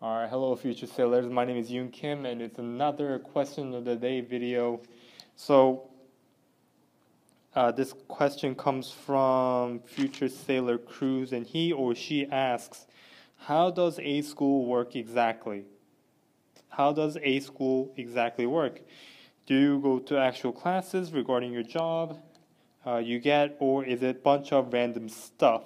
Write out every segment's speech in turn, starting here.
Alright, hello future sailors. My name is Yoon Kim and it's another question of the day video. So this question comes from future sailor Cruz and he or she asks, how does A school work exactly? How does A school exactly work? Do you go to actual classes regarding your job you get, or is it a bunch of random stuff?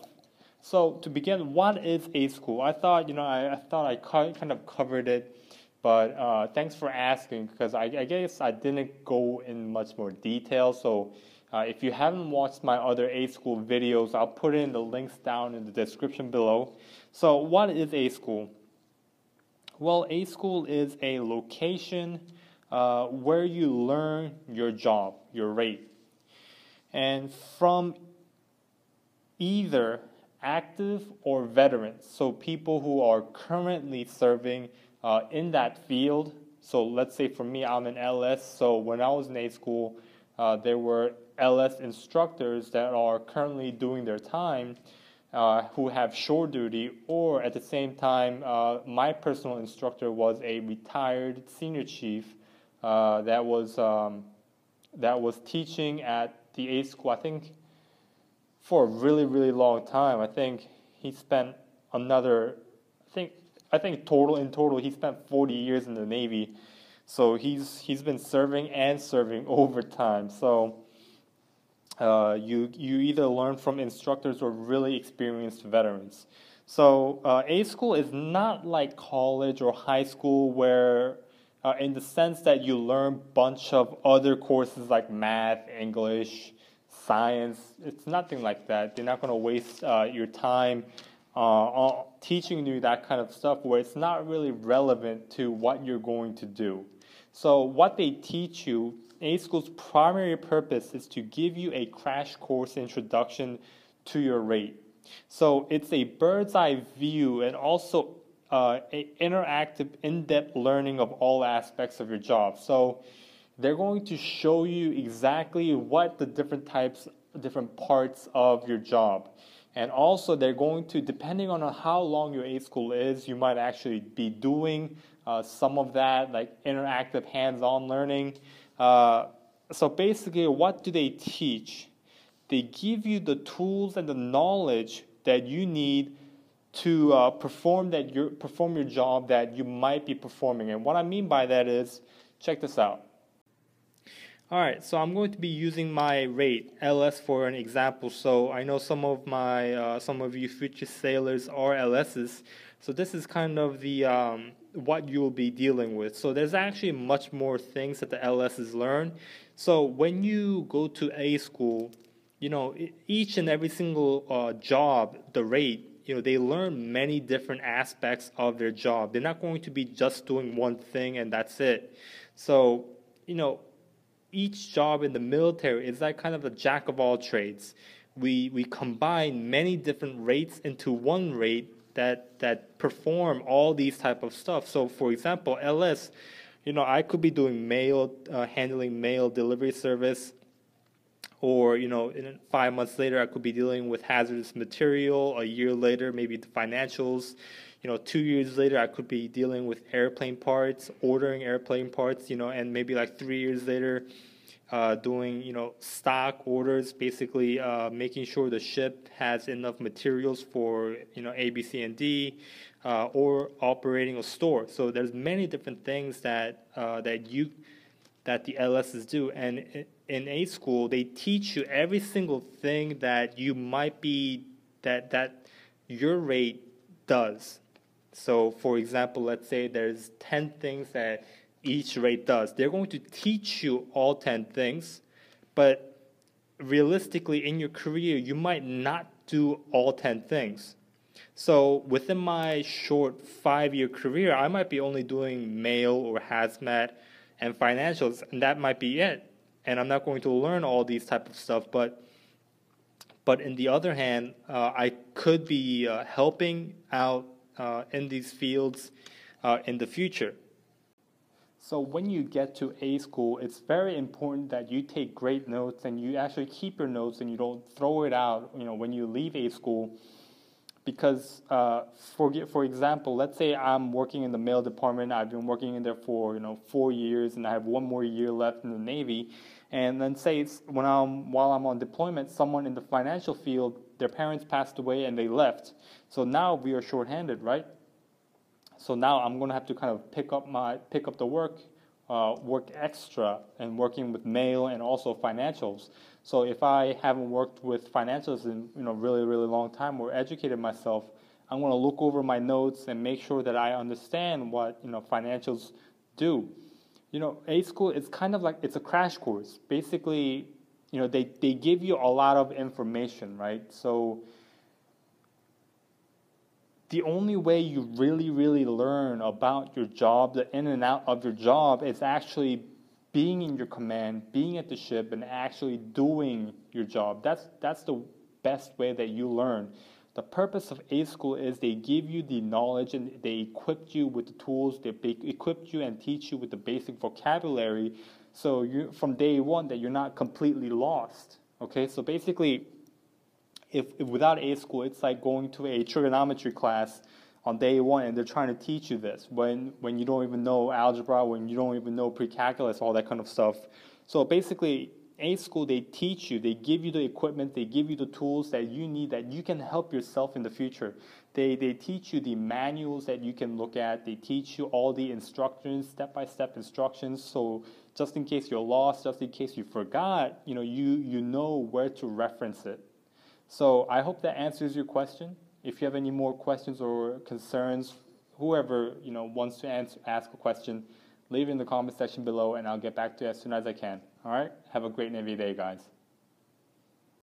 So to begin, what is A school? I thought, I thought I kind of covered it, but thanks for asking because I guess I didn't go in much more detail. So if you haven't watched my other A school videos, I'll put in the links down in the description below. So what is A school? Well, A school is a location where you learn your job, your rate, and from either active or veterans, so people who are currently serving in that field. So let's say for me, I'm an LS, so when I was in A school, there were LS instructors that are currently doing their time who have shore duty, or at the same time, my personal instructor was a retired senior chief that was teaching at the A school, I think, for a really, really long time. I think he spent another, I think in total he spent 40 years in the Navy. So he's been serving and serving overtime. So you either learn from instructors or really experienced veterans. So A school is not like college or high school where in the sense that you learn a bunch of other courses like math, English, science. It's nothing like that. They're not going to waste your time on teaching you that kind of stuff where it's not really relevant to what you're going to do. So what they teach you, A school's primary purpose is to give you a crash course introduction to your rate. So it's a bird's eye view and also an interactive, in-depth learning of all aspects of your job. So they're going to show you exactly what the different parts of your job. And also they're going to, depending on how long your A school is, you might actually be doing some of that, like interactive hands-on learning. So basically, what do they teach? They give you the tools and the knowledge that you need to perform your job that you might be performing. And what I mean by that is, check this out. Alright, so I'm going to be using my rate, LS, for an example. So I know some of you future sailors are LSs. So this is kind of the what you will be dealing with. So there's actually much more things that the LSs learn. So when you go to A school, each and every single job, the rate, they learn many different aspects of their job. They're not going to be just doing one thing and that's it. So, each job in the military is like kind of a jack of all trades. We combine many different rates into one rate that perform all these type of stuff. So for example, LS, I could be doing handling mail delivery service, or in 5 months later I could be dealing with hazardous material. A year later, maybe the financials. 2 years later I could be dealing with airplane parts, ordering airplane parts. And maybe like 3 years later, doing stock orders, basically making sure the ship has enough materials for A, B, C, and D, or operating a store. So there's many different things that the LSs do, and in A school they teach you every single thing that you might be that your rate does. So for example, let's say there's 10 things that each rate does. They're going to teach you all 10 things, but realistically in your career you might not do all 10 things. So within my short 5-year career, I might be only doing mail or hazmat and financials, and that might be it. And I'm not going to learn all these type of stuff, but in the other hand, I could be helping out in these fields in the future. So when you get to A school, it's very important that you take great notes and you actually keep your notes and you don't throw it out when you leave A school, because for example, let's say I'm working in the mail department. I've been working in there for 4 years, and I have one more year left in the Navy. And then say it's while I'm on deployment, someone in the financial field, their parents passed away and they left. So now we are shorthanded, right? So now I'm going to have to kind of pick up the work extra and working with mail and also financials. So if I haven't worked with financials in really really long time or educated myself, I'm going to look over my notes and make sure that I understand what financials do. A school is kind of like it's a crash course. Basically, they give you a lot of information, right? So the only way you really, really learn about your job, the in and out of your job, is actually being in your command, being at the ship, and actually doing your job. That's the best way that you learn. The purpose of A School is they give you the knowledge and they equip you with the tools, they equip you and teach you with the basic vocabulary, so you from day one that you're not completely lost. Okay, so basically, if without A School, it's like going to a trigonometry class on day one and they're trying to teach you this when you don't even know algebra, when you don't even know pre-calculus, all that kind of stuff. So basically, A School, they teach you, they give you the equipment, they give you the tools that you need, that you can help yourself in the future. They teach you the manuals that you can look at, they teach you all the instructions, step-by-step instructions, so just in case you're lost, just in case you forgot, you know where to reference it. So I hope that answers your question. If you have any more questions or concerns, whoever wants to ask a question, leave it in the comment section below, and I'll get back to you as soon as I can. All right? Have a great Navy day, guys.